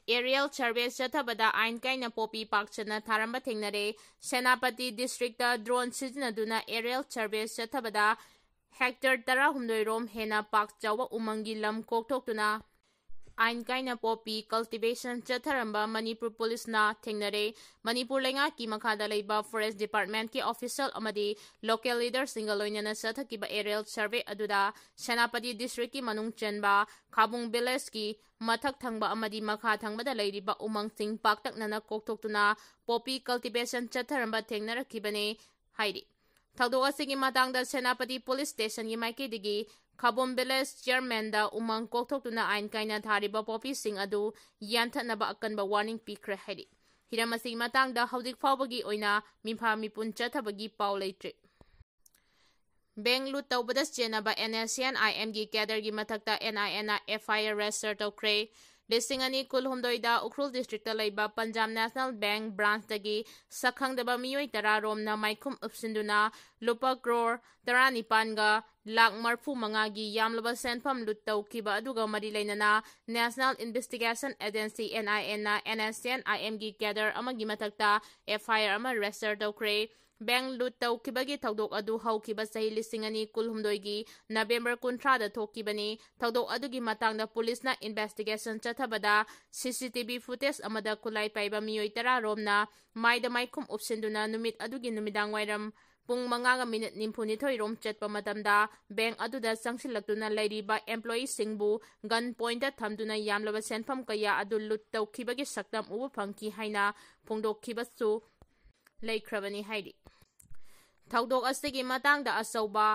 Aerial survey चथबदा आइन काइना पोपी पाकचना थारंबा थेंगनरे सेनापति डिस्ट्रिक्ट ड्रोन सिजनदुना एरियल सर्वे चथबदा हेक्टर 10 रोम हेना पाक चाव उमंगी लम कोकथोक्तुना आइन काइना पोपी कल्टिवेशन चथरंबा मणिपुर पुलिस ना थेंगनरे मणिपुर लेंगा की मखादा लेबा फॉरेस्ट डिपार्टमेंट की ऑफिशियल अमदी लोकल लीडर सिंगल लोइनना सथकिबा एरियल सर्वे अदुदा सेनापति डिस्ट्रिक्ट की मनुंग चेनबा खाबुंग विलेज की मथक थंगबा अमदी मखा थंगबदा लेरिबा उमंग सिंग पाकतकनना कोकथोक्तुना पोपी कल्टिवेशन चथरंबा थेंगनरखिबने हाइरि थौदोक असिगी मातांगदा सेनापति पुलिस स्टेशन की माइकेदिगी खाबोम विलेज चेयरमैन दा उमंग कोकथोक्तुना आइन काइना थारिबा पोपी सिंग अदु यानथनबा अकनबा वार्निंग पीख्रे हाइरि हिरम असिगी मातांगदा हौजिक फावबगी ओइना मिफा मिपुन चथबगी पाउ लेत्रे बैंक लूट तौबदा चेनबा �NSCN-IM की कैडर की मथक्ता NIN FIR रेजिस्टर तौख्रे लिस्टिंग अनि कुलहुमदोइदा उख्रुल डिस्ट्रिक्ट लेबा पंजाब नेशनल बैंक ब्रांच तगी सखंगदबा मियोय 10 रोमना माइखुम उपसिंदुना लुपा करोड़ 19 गा लाख 45 की यामलबा सेनफम लूट तौखिबा अदुगा मरी लेनना नेशनल इन्वेस्टिगेशन एजेंसी NIN ना NSCN-IM की कैडर अमगी मथक्ता FIR अमा रेजिस्टर तौख्रे बैंक लूट तौखिबगी थौदोक अदु हौखिबा सही लिस्टिंग अनि कुलहुमदोइगी नवेंबर 13 थोकिबनी थौदोक अदुगी मातांगदा पुलिसना इन्वेस्टिगेशन चथबदा CCTV फुटेज अमदा कुलाई पाइबा मियोय 10 रोमना माइदा माइखुम उपसिंदुना नुमित अदुगी नुमिदांग वाइरम पुंग 5 मिनट 92 रोम चटपा मतमदा बैंक अदुदा संगसिलक्तुना लेरिबा एम्प्लॉई सिंगबु गन पॉइंट थमदुना यामलबा सेनफम कया अदु लूट तौखिबगी सक्तम उबु फंकी हाइना फोंदोखिबसु लेख्रबनी हाइरि थौदोक असिगी मातांगदा असौबा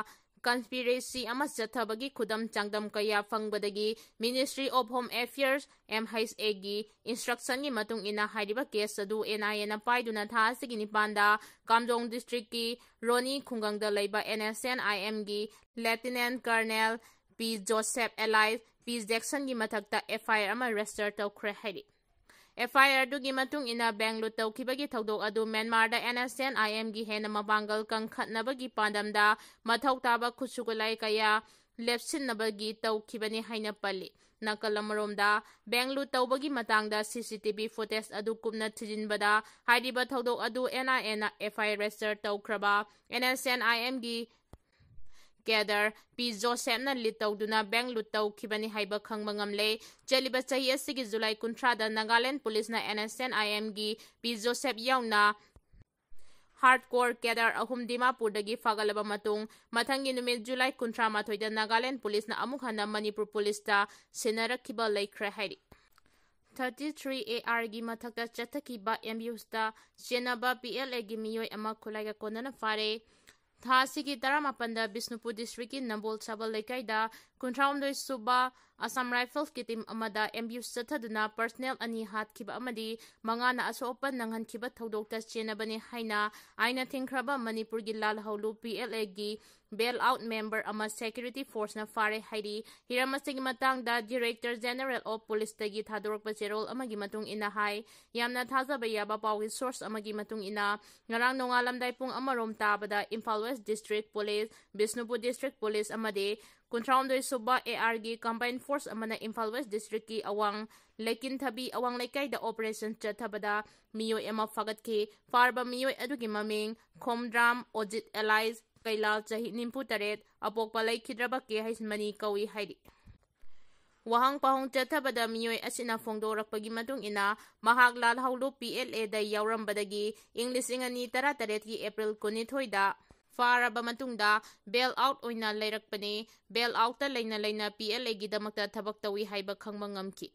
कंस्पिरेसी अमा चथबगी खुदम चांगदम कया फंगबदगी ministry of home affairs MHA की इंस्ट्रक्शन की मतुंग इना हाइरिबा केस अदु NIN पाइदुना था असिगी निपांदा कामजोंग डिस्ट्रिक्ट की रोनी खुंगंगदा लेबा NSCN-IM की lieutenant colonel P Joseph alias P Jackson की मथक्ता FIR अमा रेजिस्टर तौख्रे हाइरि FIR दुगी मतुंग इना बैंक लूट तौखिबगी थौदोक अदु म्यांमारदा NSCN-IM की हेना मबांगल कंखतनबगी पांदमदा मथौ ताबा खुसुगुलाई कया लेप्सिनबगी तौखिबनी हाइना पल्ली नकलमरोमदा बैंक लूट तौबगी मतांगदा CCTV फुटेज अदु कुमना थिजिनबदा हाइरिबा थौदोक अदु NIN ना FIR रेजिस्टर तौख्रबा NSCN-IM की कैडर P जोसेफ ना लीड तौदुना बैंक लूट तौखिबनी हाइबा खंगबा ngamle चलिबा चाही असिगी जुलाई 13 नागालैंड पुलिस ना NSCN-IM की P जोसेफ याउना हार्डकोर कैडर अहुम दिमापुरदगी फागलबा मतुंग मथंगी नुमित जुलाई 18 नागालैंड पुलिस ना अमुक हना मणिपुर पुलिस ता सिनरखिबा लेख्रे हाइरि 33 AR की मथक्ता चथकिबा MUsta चेनबा PLA की मियोय अमा खुलाइगा कोनना फारे थासिगी 18 बिष्णुपुर डिस्ट्रिक्ट की नंबोल सबल लेकाइदा 19 सुबा असम राइफल्स की टीम अमदा MU चथदुना पर्सनल अनि हातखिबा अमदी मंगाना असोप नंगनखिबा थौदोकता चेनबनी हाइना आइना थिंख्रबा मणिपुर की लाल हौलु PLA की बेल आउट मेंबर अमा सिक्योरिटी फोर्स ना फारे हाइरि हिरमसिंग मतांगदा डायरेक्टर जनरल ऑफ पुलिस तगी थादोरकपा चेरोल अमगी मतुंग इना हाइ यामना थाजबा याबा पावी सोर्स अमगी मतुंग इना ngarang nongalamdai pung amarom tabada Imphal West District Police Bishnupur District Police amade 19 suba AR की combined force amana Imphal West District की awang lekin thabi awang lekai da operation chathabada miyoy ama fagat ki farba miyoy adugi maming khomdram ojit allies kailal chahi nimpu taret apokpa laikhidraba ke haismani kawi hairi wahang pahong chathabada miyoy asina phongdorakpagi matung ina mahak lal hawlu PLA da yaurambadagi English ingani 13 की April 19 da फारबा मतुंगदा bail out ओइना लेरकपने bail out लेना PLA की दमकता थबक Tawi हाइबा खंगबा ngamki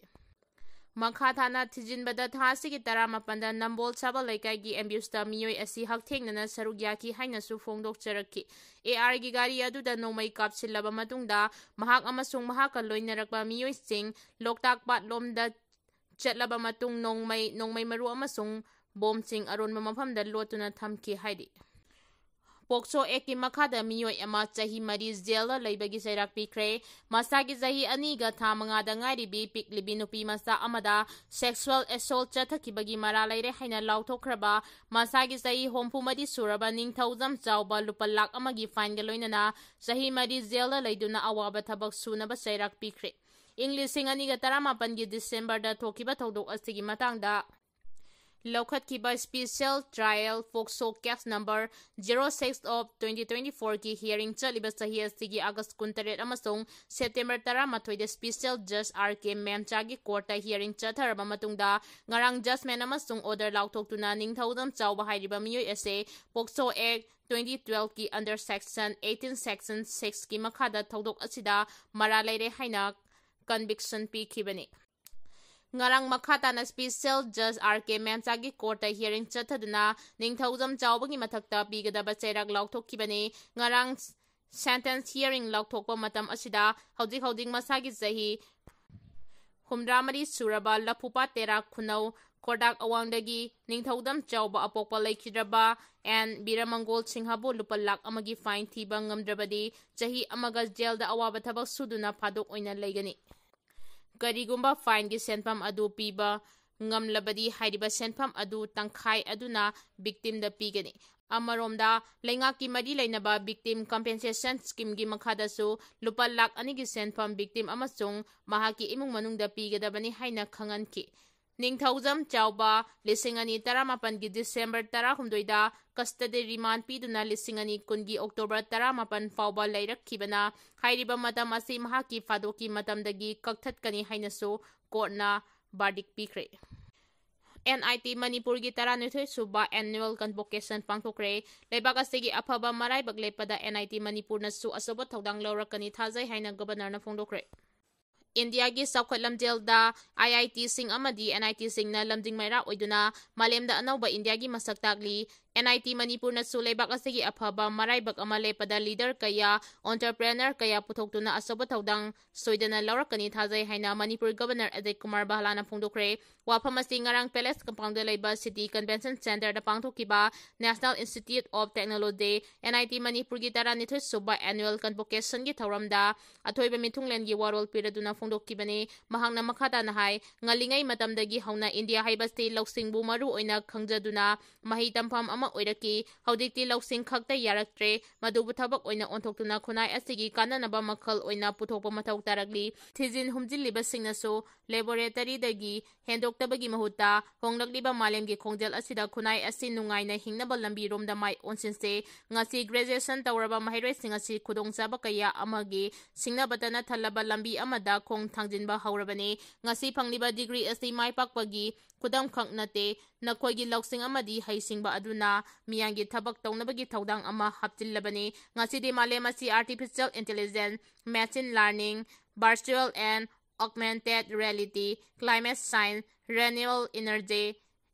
मखा थाना थिजिनबदा थासिगी 18 नंबोल सबल लेकाई की एम्ब्यूस्ता मियोय असि हकथेंगना सरुक याकी हाइनसु फोंदोक चरकी AR की गाड़ी अदुदा नोमई कापसिलबा मतुंगदा महाक अमसुंग महाका लोइनरकबा मियोय सिंग लोकताक पाट लोमदा चटलबा मतुंग नोंगमई मरु अमसुंग बोम सिंग अरोनबा मफमदा लोतुना थमकी हाइदि पोक्सो एक की मखादा मियोय अमा चाही मरी जेल लेबगी सैराक पीख्रे मसागी चाही अनीगा था मंगादा ngairibi piklibi nupi masa amada sexual assault chathakibagi mara leire haina lauthokraba masagi chahi hompu madi suraba ningthaujam chawba lupa lakh amagi fine ga loinana chahi mari jail leiduna awaba thabak sunaba sairak pikre ꯏꯪ 2018ꯒꯤ ꯗꯤꯁꯦꯝꯕꯔꯗ ꯊꯣꯛꯈꯤꯕ ꯊꯧꯗꯣꯛ ꯑꯁꯤꯒꯤ ꯃꯇꯥꯡꯗ ꯂꯧꯈꯠꯈꯤꯕ special trial ꯄꯣꯛꯁꯣ case number 06/2024ꯒꯤ hearing ꯆꯠꯂꯤꯕ ꯆꯍꯤ ꯑꯁꯤꯒꯤ ꯑꯥꯒꯁꯠ 18 ꯑꯃꯁꯨꯡ ꯁꯦꯞꯇꯦꯝꯕꯔ 13ꯗ ꯁ꯭ꯄꯦꯁꯤꯑꯦꯜ ꯖꯖ 𝐅.ꯀꯦ.ꯃꯦꯝꯆꯥꯒꯤ ꯀꯣꯔꯠꯇ ꯍꯤꯌꯔꯤꯡ ꯆꯠꯊꯔꯕ ꯃꯇꯨꯡꯗ ꯉꯔꯥꯡ ꯖꯖꯃꯦꯟ ꯑꯃꯁꯨꯡ ꯑꯣꯔꯗꯔ ꯂꯥꯎꯊꯣꯛꯇꯨꯅ ꯅꯤꯡꯊꯧꯖꯝ ꯆꯥꯎꯕ ꯍꯥꯏꯔꯤꯕ ꯃꯤꯑꯣꯏ ꯑꯁꯤ ꯄꯣꯛꯁꯣ ꯑꯦꯛ 2012ꯒꯤ ꯑꯟꯗꯔ ꯁꯦꯛꯁꯟ 18 ꯁꯦꯛꯁꯟ 6ꯒꯤ ꯃꯈꯥꯗ ꯊꯧꯗꯣꯛ ꯑꯁꯤꯗ ꯃꯔꯥꯜ ꯂꯩꯔꯦ ꯍꯥꯏꯅ ꯀꯟꯚꯤꯛꯁꯟ ꯄꯤꯈꯤꯕꯅꯤ꯫ ꯉꯔꯥꯡ ꯃꯈꯥ ꯇꯥꯅ ꯁ꯭ꯄꯦꯁꯤꯑꯦꯜ ꯖꯖ 𝐅.ꯀꯦ.ꯃꯦꯝꯆꯥꯒꯤ ꯀꯣꯔꯠꯇ ꯍꯤꯌꯔꯤꯡ ꯆꯠꯊꯗꯨꯅ ꯅꯤꯡꯊꯧꯖꯝ ꯆꯥꯎꯕꯒꯤ ꯃꯊꯛꯇ ꯄꯤꯒꯗꯕ ꯆꯩꯔꯥꯛ ꯂꯥꯎꯊꯣꯛꯈꯤꯕꯅꯤ꯫ ꯉꯔꯥꯡ ꯁꯦꯟꯇꯦꯟꯁ ꯍꯤꯌꯔꯤꯡ ꯂꯥꯎꯊꯣꯛꯄ ꯃꯇꯝ ꯑꯁꯤꯗ ꯍꯧꯖꯤꯛ ꯃꯁꯥꯒꯤ ꯆꯍꯤ 64 ꯁꯨꯔꯕ ꯂꯐꯨꯄꯥ ꯇꯦꯔꯥ ꯈꯨꯅꯧ ꯈꯣꯔꯗꯥꯛ ꯑꯋꯥꯡꯗꯒꯤ ꯅꯤꯡꯊꯧꯖꯝ ꯆꯥꯎꯕ ꯑꯄꯣꯛꯄ ꯂꯩꯈꯤꯗ꯭ꯔꯕ ꯑꯦꯟ ꯕꯤꯔꯃꯪꯒꯣꯜ-ꯁꯤꯡꯍꯕꯨ ꯂꯨꯄꯥ ꯂꯥꯈ ꯑꯃꯒꯤ ꯐꯥꯏꯟ ꯊꯤꯕ ꯉꯝꯗ꯭ꯔꯕꯗꯤ ꯆꯍꯤ ꯑꯃꯒ ꯖꯦꯜꯗ ꯑꯋꯥꯕ ꯊꯕꯛ ꯁꯨꯗꯨꯅ ꯐꯥꯗꯣꯛ ꯑꯣꯏꯅ ꯂꯩꯒꯅꯤ꯫ ꯀꯔꯤꯒꯨꯝꯕ ꯐꯥꯏꯟꯒꯤ ꯁꯦꯟꯐꯝ ꯑꯗꯨ ꯄꯤꯕ ꯉꯝꯂꯕꯗꯤ ꯍꯥꯏꯔꯤꯕ ꯁꯦꯟꯐꯝ ꯑꯗꯨ ꯇꯪꯈꯥꯏ ꯑꯗꯨꯅ ꯚꯤꯛꯇꯤꯝꯗ ꯄꯤꯒꯅꯤ꯫ ꯑꯃꯔꯣꯝꯗ ꯂꯩꯉꯥꯛꯀꯤ ꯃꯔꯤ ꯂꯩꯅꯕ ꯚꯤꯛꯇꯤꯝ ꯀꯝꯄꯦꯟꯁꯦꯁꯟ ꯁ꯭ꯀꯤꯝꯒꯤ ꯃꯈꯥꯗꯁꯨ ꯂꯨꯄꯥ ꯂꯥꯈ 2ꯒꯤ ꯁꯦꯟꯐꯝ ꯚꯤꯛꯇꯤꯝ ꯑꯃꯁꯨꯡ ꯃꯍꯥꯛꯀꯤ ꯏꯃꯨꯡ ꯃꯅꯨꯡꯗ ꯄꯤꯒꯗꯕꯅꯤ ꯍꯥꯏꯅ ꯈꯪꯍꯟꯈꯤ꯫ ꯅꯤꯡꯊꯧꯖꯝ ꯆꯥꯎꯕ 2018ꯒꯤ ꯗꯤꯁꯦꯝꯕꯔ 18ꯗ ꯀꯁꯇꯗꯤ ꯔꯤꯃꯥꯟꯗ ꯄꯤꯗꯨꯅ 2020ꯒꯤ ꯑꯣꯛꯇꯣꯕꯔ 18 ꯐꯥꯎꯕ ꯂꯩꯔꯛꯈꯤꯕꯅ ꯍꯥꯏꯔꯤꯕ ꯃꯇꯝ ꯑꯁꯤ ꯃꯍꯥꯛꯀꯤ ꯐꯥꯗꯣꯛꯀꯤ ꯃꯇꯝꯗꯒꯤ ꯀꯛꯊꯠꯀꯅꯤ ꯍꯥꯏꯅꯁꯨ ꯀꯣꯔꯠꯅ ꯕꯥꯔꯗꯤꯛ ꯄꯤꯈ꯭ꯔꯦ꯫ NIT ꯃꯅꯤꯄꯨꯔꯒꯤ 12ꯁꯨꯕ ꯑꯦꯅꯨꯑꯦꯜ ꯀꯟꯚꯣꯀꯦꯁꯟ ꯄꯥꯡꯊꯣꯛꯈ꯭ꯔꯦ꯫ ꯂꯩꯕꯥꯛ ꯑꯁꯤꯒꯤ ꯑꯐꯕ ꯃꯔꯥꯏꯕꯛ ꯂꯦꯞꯄꯗ NIT ꯃꯅꯤꯄꯨꯔꯅꯁꯨ ꯑꯆꯧꯕ ꯊꯧꯗꯥꯡ ꯂꯧꯔꯛꯀꯅꯤ ꯊꯥꯖꯩ ꯍꯥꯏꯅ ꯒꯕꯔꯅꯔꯅ ꯐꯣꯡꯗꯣꯛꯈ꯭ꯔꯦ꯫ ꯏꯟꯗꯤꯌꯥꯒꯤ ꯆꯥꯎꯈꯠ ꯂꯝꯖꯦꯜꯗ IITꯁꯤꯡ ꯑꯃꯗꯤ NITꯁꯤꯡꯅ ꯂꯝꯖꯤꯡ ꯃꯩꯔꯥ ꯑꯣꯏꯗꯨꯅ ꯃꯥꯂꯦꯝꯗ ꯑꯅꯧꯕ ꯏꯟꯗꯤꯌꯥꯒꯤ ꯃꯁꯛ ꯇꯥꯛꯂꯤ꯫ NIT ꯃꯅꯤꯄꯨꯔꯅꯁꯨ ꯂꯩꯕꯥꯛ ꯑꯁꯤꯒꯤ ꯑꯐꯕ ꯃꯔꯥꯏꯕꯛ ꯑꯃ ꯂꯦꯞꯄꯗ ꯂꯤꯗꯔ ꯀꯌꯥ, ꯑꯣꯟꯇꯔꯄ꯭ꯔꯦꯅꯔ ꯀꯌꯥ ꯄꯨꯊꯣꯛꯇꯨꯅ ꯑꯆꯧꯕ ꯊꯧꯗꯥꯡ ꯁꯣꯏꯗꯅ ꯂꯧꯔꯛꯀꯅꯤ ꯊꯥꯖꯩ ꯍꯥꯏꯅ ꯃꯅꯤꯄꯨꯔ ꯒꯕꯔꯅꯔ ꯑꯖꯌ ꯀꯨꯃꯥꯔ ꯕꯥꯂꯥꯅ ꯐꯣꯡꯗꯣꯛꯈ꯭ꯔꯦ꯫ ꯋꯥꯐꯝ ꯑꯁꯤ ꯉꯔꯥꯡ ꯄꯦꯂꯦꯁ ꯀꯝꯄꯥꯎꯟꯗ ꯂꯩꯕ ꯁꯤꯇꯤ ꯀꯟꯚꯦꯟꯁꯟ ꯁꯦꯟꯇꯔꯗ ꯄꯥꯡꯊꯣꯛꯈꯤꯕ national institute of technology NIT ꯃꯅꯤꯄꯨꯔꯒꯤ 12ꯁꯨꯕ ꯑꯦꯅꯨꯑꯦꯜ ꯀꯟꯚꯣꯀꯦꯁꯟꯒꯤ ꯊꯧꯔꯝꯗ ꯑꯊꯣꯏꯕ ꯃꯤꯊꯨꯡꯂꯦꯟꯒꯤ ꯋꯥꯔꯣꯜ ꯄꯤꯔꯗꯨꯅ ꯐꯣꯡꯗꯣꯛꯈꯤꯕꯅꯤ꯫ ꯃꯍꯥꯛꯅ ꯃꯈꯥ ꯇꯥꯅ ꯍꯥꯏ ꯉꯜꯂꯤꯉꯩ ꯃꯇꯝꯗꯒꯤ ꯍꯧꯅ ꯏꯟꯗꯤꯌꯥ ꯍꯥꯏꯕꯁꯤ ꯂꯧꯁꯤꯡꯕꯨ ꯃꯔꯨ ꯑꯣꯏꯅ ꯈꯪꯖꯗꯨꯅ ꯃꯍꯩ ꯇꯝꯐꯝ ꯑꯃ ꯑꯣꯏꯔꯛꯈꯤ꯫ ꯍꯧꯖꯤꯛꯇꯤ ꯂꯧꯁꯤꯡ ꯈꯛꯇ ꯌꯥꯔꯛꯇ꯭ꯔꯦ, ꯃꯗꯨꯕꯨ ꯊꯕꯛ ꯑꯣꯏꯅ ꯑꯣꯟꯊꯣꯛꯇꯨꯅ ꯈꯨꯟꯅꯥꯏ ꯑꯁꯤꯒꯤ ꯀꯥꯟꯅꯅꯕ ꯃꯈꯜ ꯑꯣꯏꯅ ꯄꯨꯊꯣꯛꯄ ꯃꯊꯧ ꯇꯥꯔꯛꯂꯤ꯫ ꯊꯤꯖꯤꯟ ꯍꯨꯝꯖꯤꯜꯂꯤꯕꯁꯤꯡꯅꯁꯨ ꯂꯦꯕꯣꯔꯦꯇꯔꯤꯗꯒꯤ ꯍꯦꯟꯗꯣꯛꯇꯕꯒꯤ ꯃꯍꯨꯠꯇ ꯍꯣꯡꯂꯛꯂꯤꯕ ꯃꯥꯂꯦꯝꯒꯤ ꯈꯣꯡꯖꯦꯜ ꯑꯁꯤꯗ ꯈꯨꯟꯅꯥꯏ ꯑꯁꯤ ꯅꯨꯡꯉꯥꯏꯅ ꯍꯤꯡꯅꯕ ꯂꯝꯕꯤꯔꯣꯝꯗ ꯃꯥꯏ ꯑꯣꯟꯁꯤꯟꯁꯦ꯫ ꯉꯁꯤ ꯒ꯭ꯔꯦꯖꯨꯑꯦꯁꯟ ꯇꯧꯔꯕ ꯃꯍꯩꯔꯣꯏꯁꯤꯡ ꯑꯁꯤ ꯈꯨꯗꯣꯡꯆꯥꯕ ꯀꯌꯥ ꯑꯃꯒꯤ ꯁꯤꯡꯅꯕꯇꯅ ꯊꯜꯂꯕ ꯂꯝꯕꯤ ꯑꯃꯗ ꯈꯣꯡ ꯊꯥꯡꯖꯤꯟꯕ ꯍꯧꯔꯕꯅꯤ꯫ ꯉꯁꯤ ꯐꯪꯂꯤꯕ ꯗꯤꯒ꯭ꯔꯤ ꯑꯁꯤ ꯃꯥꯏꯄꯥꯛꯄꯒꯤ ꯈꯨꯗꯝꯈꯛ ꯅꯠꯇꯦ, ꯅꯈꯣꯏꯒꯤ ꯂꯧꯁꯤꯡ ꯑꯃꯗꯤ ꯍꯩꯁꯤꯡꯕ ꯑꯗꯨꯅ ꯃꯤꯌꯥꯝꯒꯤ ꯊꯕꯛ ꯇꯧꯅꯕꯒꯤ ꯊꯧꯗꯥꯡ ꯑꯃ ꯍꯥꯞꯆꯤꯜꯂꯕꯅꯤ꯫ ꯉꯁꯤꯗꯤ ꯃꯥꯂꯦꯝ ꯑꯁꯤ artificial intelligence, machine learning, virtual and augmented reality, climate science, renewable energy,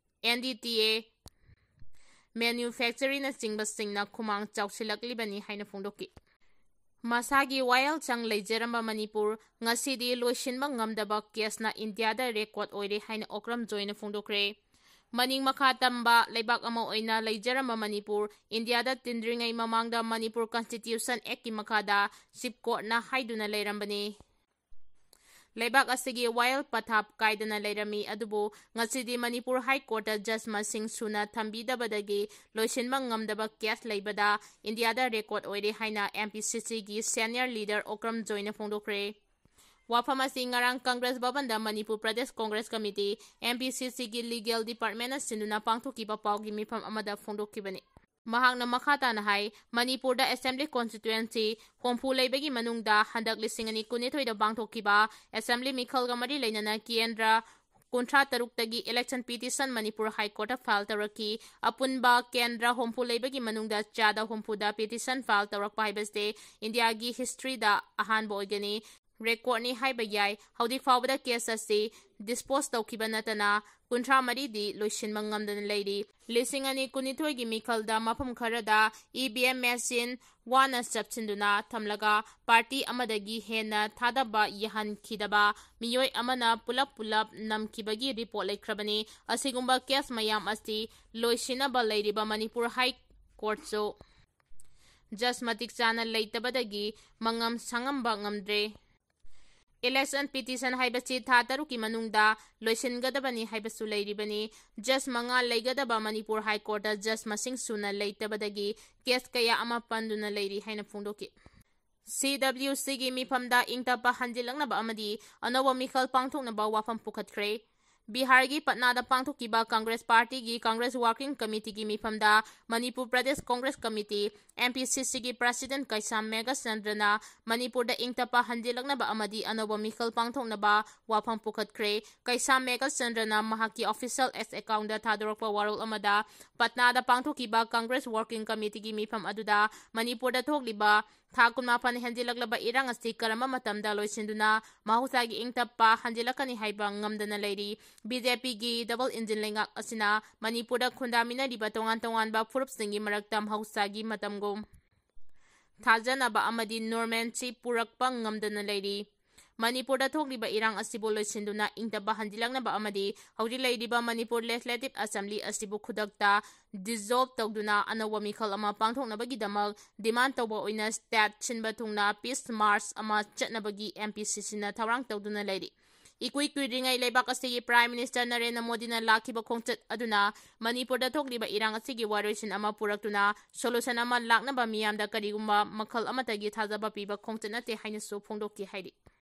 NDTA, ꯃꯦꯅ꯭ꯌꯨꯐꯦꯛꯆꯔꯤꯡꯅꯆꯤꯡꯕꯁꯤꯡꯅ ꯈꯨꯃꯥꯡ ꯆꯥꯎꯁꯤꯜꯂꯛꯂꯤꯕꯅꯤ ꯍꯥꯏꯅ ꯐꯣꯡꯗꯣꯛꯈꯤ꯫ ꯃꯁꯥꯒꯤ ꯋꯥꯌꯦꯜꯆꯪ ꯂꯩꯖꯔꯝꯕ ꯃꯅꯤꯄꯨꯔ ꯉꯁꯤꯗꯤ ꯂꯣꯏꯁꯤꯟꯕ ꯉꯝꯗꯕ ꯀꯦꯁꯅ ꯏꯟꯗꯤꯌꯥꯗ ꯔꯦꯀꯣꯔꯗ ꯑꯣꯏꯔꯦ ꯍꯥꯏꯅ ꯀ꯭ꯔꯝꯖꯣꯏꯅ ꯐꯣꯡꯗꯣꯛꯈ꯭ꯔꯦ꯫ ꯃꯅꯤꯡ ꯃꯈꯥ ꯇꯝꯕ ꯂꯩꯕꯥꯛ ꯑꯃ ꯑꯣꯏꯅ ꯂꯩꯖꯔꯝꯕ ꯃꯅꯤꯄꯨꯔ ꯏꯟꯗꯤꯌꯥꯗ ꯇꯤꯟꯗ꯭ꯔꯤꯉꯩ ꯃꯃꯥꯡꯗ ꯃꯅꯤꯄꯨꯔ ꯀꯟꯁꯇꯤꯇ꯭ꯌꯨꯁꯟ ꯑꯦꯛꯀꯤ ꯃꯈꯥꯗ ꯆꯤꯞ ꯀꯣꯔꯠꯅ ꯍꯥꯏꯗꯨꯅ ꯂꯩꯔꯝꯕꯅꯤ꯫ ꯂꯩꯕꯥꯛ ꯑꯁꯤꯒꯤ ꯋꯥꯌꯦꯜ ꯄꯊꯥꯞ ꯀꯥꯏꯗꯅ ꯂꯩꯔꯝꯃꯤ, ꯑꯗꯨꯕꯨ ꯉꯁꯤꯗꯤ ꯃꯅꯤꯄꯨꯔ ꯍꯥꯏꯀꯣꯔꯠꯇ ꯖꯖ ꯃꯁꯤꯡ ꯁꯨꯅ ꯊꯝꯕꯤꯗꯕꯗꯒꯤ ꯂꯣꯏꯁꯤꯟꯕ ꯉꯝꯗꯕ ꯀꯦꯁ ꯂꯩꯕꯗ ꯏꯟꯗꯤꯌꯥꯗ ꯔꯦꯀꯣꯔꯗ ꯑꯣꯏꯔꯦ ꯍꯥꯏꯅ MPCCꯒꯤ ꯁꯦꯅꯤꯌꯔ ꯂꯤꯗꯔ ꯀ꯭ꯔꯝꯖꯣꯏꯅ ꯐꯣꯡꯗꯣꯛꯈ꯭ꯔꯦ꯫ ꯋꯥꯐꯝ ꯑꯁꯤ ꯉꯔꯥꯡ ꯀꯪꯒ꯭ꯔꯦꯁ ꯚꯕꯟꯗ ꯃꯅꯤꯄꯨꯔ ꯄ꯭ꯔꯗꯦꯁ ꯀꯣꯡꯒ꯭ꯔꯦꯁ ꯀꯃꯤꯇꯤ MPCCꯒꯤ ꯂꯤꯒꯦꯜ ꯗꯤꯄꯥꯔꯠꯃꯦꯟꯅ ꯁꯤꯟꯗꯨꯅ ꯄꯥꯡꯊꯣꯛꯈꯤꯕ ꯄꯥꯎꯒꯤ ꯃꯤꯐꯝ ꯑꯃꯗ ꯐꯣꯡꯗꯣꯛꯈꯤꯕꯅꯤ꯫ ꯃꯍꯥꯛꯅ ꯃꯈꯥ ꯇꯥꯅ ꯍꯥꯏ ꯃꯅꯤꯄꯨꯔꯗ ꯑꯦꯁꯦꯝꯕ꯭ꯂꯤ ꯀꯣꯟꯁꯇꯤꯇ꯭ꯌꯨꯑꯦꯟꯁꯤ 70 ꯂꯩꯕꯒꯤ ꯃꯅꯨꯡꯗ ꯍꯟꯗꯛ 2019ꯗ ꯄꯥꯡꯊꯣꯛꯈꯤꯕ ꯑꯦꯁꯦꯝꯕ꯭ꯂꯤ ꯃꯤꯈꯜꯒ ꯃꯔꯤ ꯂꯩꯅꯅ ꯀꯦꯟꯗ꯭ꯔ 63ꯇꯒꯤ ꯏꯂꯦꯛꯁꯟ ꯄꯤꯇꯤꯁꯟ ꯃꯅꯤꯄꯨꯔ ꯍꯥꯏꯀꯣꯔꯠꯇ ꯐꯥꯏꯜ ꯇꯧꯔꯛꯈꯤ꯫ ꯑꯄꯨꯟꯕ ꯀꯦꯟꯗ꯭ꯔ 70 ꯂꯩꯕꯒꯤ ꯃꯅꯨꯡꯗ ꯆꯥꯗ 70ꯗ ꯄꯤꯇꯤꯁꯟ ꯐꯥꯏꯜ ꯇꯧꯔꯛꯄ ꯍꯥꯏꯕꯁꯤ ꯏꯟꯗꯤꯌꯥꯒꯤ ꯍꯤꯁꯇ꯭ꯔꯤꯗ ꯑꯍꯥꯟꯕ ꯑꯣꯏꯒꯅꯤ, ꯔꯦꯀꯣꯔꯗꯅꯤ ꯍꯥꯏꯕ ꯌꯥꯏ꯫ ꯍꯧꯖꯤꯛ ꯐꯥꯎꯕꯗ ꯀꯦꯁ ꯑꯁꯤ ꯗꯤꯁꯄꯣꯖ ꯇꯧꯈꯤꯕ ꯅꯠꯇꯅ 34ꯗꯤ ꯂꯣꯏꯁꯤꯟꯕ ꯉꯝꯗꯅ ꯂꯩꯔꯤ꯫ 2019ꯒꯤ ꯃꯤꯈꯜꯗ ꯃꯐꯝ ꯈꯔꯗ EVM ꯃꯦꯁꯤꯟ ꯋꯥꯅ ꯆꯞꯁꯤꯟꯗꯨꯅ ꯊꯝꯂꯒ ꯄꯥꯔꯇꯤ ꯑꯃꯗꯒꯤ ꯍꯦꯟꯅ ꯊꯥꯗꯕ ꯌꯥꯍꯟꯈꯤꯗꯕ ꯃꯤꯑꯣꯏ ꯑꯃꯅ ꯄꯨꯂꯞ ꯅꯝꯈꯤꯕꯒꯤ ꯔꯤꯄꯣꯔꯠ ꯂꯩꯈ꯭ꯔꯕꯅꯤ꯫ ꯑꯁꯤꯒꯨꯝꯕ ꯀꯦꯁ ꯃꯌꯥꯝ ꯑꯁꯤ ꯂꯣꯏꯁꯤꯟꯅꯕ ꯂꯩꯔꯤꯕ ꯃꯅꯤꯄꯨꯔ ꯍꯥꯏ ꯀꯣꯔꯠꯁꯨ ꯖꯖ ꯃꯇꯤꯛ ꯆꯥꯅ ꯂꯩꯇꯕꯗꯒꯤ ꯃꯉꯝ ꯁꯥꯉꯝꯕ ꯉꯝꯗ꯭ꯔꯦ꯫ ꯏꯂꯦꯛꯁꯟ ꯄꯤꯇꯤꯁꯟ ꯍꯥꯏꯕꯁꯤ ꯊꯥ 6ꯀꯤ ꯃꯅꯨꯡꯗ ꯂꯣꯏꯁꯤꯟꯒꯗꯕꯅꯤ ꯍꯥꯏꯕꯁꯨ ꯂꯩꯔꯤꯕꯅꯤ꯫ ꯖꯖ 5 ꯂꯩꯒꯗꯕ ꯃꯅꯤꯄꯨꯔ ꯍꯥꯏꯀꯣꯔꯠꯇ ꯖꯖ ꯃꯁꯤꯡ ꯁꯨꯅ ꯂꯩꯇꯕꯗꯒꯤ ꯀꯦꯁ ꯀꯌꯥ ꯑꯃ ꯄꯟꯗꯨꯅ ꯂꯩꯔꯤ ꯍꯥꯏꯅ ꯐꯣꯡꯗꯣꯛꯈꯤ꯫ CWCꯒꯤ ꯃꯤꯐꯝꯗ ꯏꯪꯇꯞꯄ ꯍꯟꯖꯤꯜꯂꯛꯅꯕ ꯑꯃꯗꯤ ꯑꯅꯧꯕ ꯃꯤꯈꯜ ꯄꯥꯡꯊꯣꯛꯅꯕ ꯋꯥꯐꯝ ꯄꯨꯈꯠꯈ꯭ꯔꯦ꯫ ꯕꯤꯍꯥꯔꯒꯤ ꯄꯠꯅꯥꯗ ꯄꯥꯡꯊꯣꯛꯈꯤꯕ ꯀꯪꯒ꯭ꯔꯦꯁ ꯄꯥꯔꯇꯤꯒꯤ ꯀꯪꯒ꯭ꯔꯦꯁ ꯋꯥꯔꯀꯤꯡ ꯀꯃꯤꯇꯤꯒꯤ ꯃꯤꯐꯝꯗ ꯃꯅꯤꯄꯨꯔ ꯄ꯭ꯔꯗꯦꯁ ꯀꯪꯒ꯭ꯔꯦꯁ ꯀꯃꯤꯇꯤ MPCCꯒꯤ ꯄ꯭ꯔꯁꯤꯗꯦꯟꯠ ꯀꯩꯁꯥꯝ-ꯃꯦꯘꯆꯟꯗ꯭ꯔꯅ ꯃꯅꯤꯄꯨꯔꯗ ꯏꯪꯇꯞꯄ ꯍꯟꯖꯤꯜꯂꯛꯅꯕ ꯑꯃꯗꯤ ꯑꯅꯧꯕ ꯃꯤꯈꯜ ꯄꯥꯡꯊꯣꯛꯅꯕ ꯋꯥꯐꯝ ꯄꯨꯈꯠꯈ꯭ꯔꯦ꯫ ꯀꯩꯁꯥꯝ-ꯃꯦꯘꯆꯟꯗ꯭ꯔꯅ ꯃꯍꯥꯛꯀꯤ ꯑꯣꯐꯤꯁꯤꯌꯦꯜ X ꯑꯦꯀꯥꯎꯟꯗ ꯊꯥꯗꯣꯔꯛꯄ ꯋꯥꯔꯣꯜ ꯑꯃꯗ ꯄꯠꯅꯥꯗ ꯄꯥꯡꯊꯣꯛꯈꯤꯕ ꯀꯪꯒ꯭ꯔꯦꯁ ꯋꯥꯔꯀꯤꯡ ꯀꯃꯤꯇꯤꯒꯤ ꯃꯤꯐꯝ ꯑꯗꯨꯗ ꯃꯅꯤꯄꯨꯔꯗ ꯊꯣꯛꯂꯤꯕ ꯊꯥ 19 ꯍꯦꯟꯖꯤꯜꯂꯛꯂꯕ ꯏꯔꯥꯡ ꯑꯁꯤ ꯀꯔꯝꯕ ꯃꯇꯝꯗ ꯂꯣꯏꯁꯤꯟꯗꯨꯅ ꯃꯍꯧꯁꯥꯒꯤ ꯏꯪꯇꯞꯄ ꯍꯟꯖꯤꯜꯂꯛꯀꯅꯤ ꯍꯥꯏꯕ ꯉꯝꯗꯅ ꯂꯩꯔꯤ꯫ BJPꯒꯤ ꯗꯕꯜ ꯏꯟꯖꯤꯟ ꯂꯩꯉꯥꯛ ꯑꯁꯤꯅ ꯃꯅꯤꯄꯨꯔꯗ ꯈꯨꯟꯗꯥꯃꯤꯟꯅꯔꯤꯕ ꯇꯣꯉꯥꯟ-ꯇꯣꯉꯥꯟꯕ ꯐꯨꯔꯨꯞꯁꯤꯡꯒꯤ ꯃꯔꯛꯇ ꯃꯍꯧꯁꯥꯒꯤ ꯃꯇꯝꯒꯨꯝ ꯊꯥꯖꯅꯕ ꯑꯃꯗꯤ ꯅꯣꯔꯃꯦꯜꯁꯤ ꯄꯨꯔꯛꯄ ꯉꯝꯗꯅ ꯂꯩꯔꯤ꯫ ꯃꯅꯤꯄꯨꯔꯗ ꯊꯣꯛꯂꯤꯕ ꯏꯔꯥꯡ ꯑꯁꯤꯕꯨ ꯂꯣꯏꯁꯤꯟꯗꯨꯅ ꯏꯪꯇꯞꯄ ꯍꯟꯖꯤꯜꯂꯛꯅꯕ ꯑꯃꯗꯤ ꯍꯧꯖꯤꯛ ꯂꯩꯔꯤꯕ ꯃꯅꯤꯄꯨꯔ ꯂꯦꯖꯤꯁꯂꯦꯇꯤꯚ ꯑꯦꯁꯦꯝꯕ꯭ꯂꯤ ꯑꯁꯤꯕꯨ ꯈꯨꯗꯛꯇ ꯗꯤꯖꯣꯜꯕ ꯇꯧꯗꯨꯅ ꯑꯅꯧꯕ ꯃꯤꯈꯜ ꯑꯃ ꯄꯥꯡꯊꯣꯛꯅꯕꯒꯤꯗꯃꯛ ꯗꯤꯃꯥꯟꯗ ꯇꯧꯕ ꯑꯣꯏꯅ ꯁ꯭ꯇꯦꯠ ꯁꯤꯟꯕ ꯊꯨꯡꯅ ꯄꯤꯁ ꯃꯥꯔꯆ ꯑꯃ ꯆꯠꯅꯕꯒꯤ MPCCꯅ ꯊꯧꯔꯥꯡ ꯇꯧꯗꯨꯅ ꯂꯩꯔꯤ꯫ ꯏꯀꯨꯏ ꯀꯨꯏꯗ꯭ꯔꯤꯉꯩ ꯂꯩꯕꯥꯛ ꯑꯁꯤꯒꯤ ꯄ꯭ꯔꯥꯏꯝ ꯃꯤꯅꯤꯁꯇꯔ ꯅꯔꯦꯟꯗ꯭ꯔ ꯃꯣꯗꯤꯅ ꯂꯥꯛꯈꯤꯕ ꯈꯣꯡꯆꯠ ꯑꯗꯨꯅ ꯃꯅꯤꯄꯨꯔꯗ ꯊꯣꯛꯂꯤꯕ ꯏꯔꯥꯡ ꯑꯁꯤꯒꯤ ꯋꯥꯔꯣꯏꯁꯤꯟ ꯑꯃ ꯄꯨꯔꯛꯇꯨꯅ ꯁꯣꯂꯨꯁꯟ ꯑꯃ ꯂꯥꯛꯅꯕ ꯃꯤꯌꯥꯝꯗ ꯀꯔꯤꯒꯨꯝꯕ ꯃꯈꯜ ꯑꯃꯠꯇꯒꯤ ꯊꯥꯖꯕ ꯄꯤꯕ ꯈꯣꯡꯆꯠ ꯅꯠꯇꯦ ꯍꯥꯏꯅꯁꯨ ꯐꯣꯡꯗꯣꯛꯈꯤ ꯍꯥꯏꯔꯤ꯫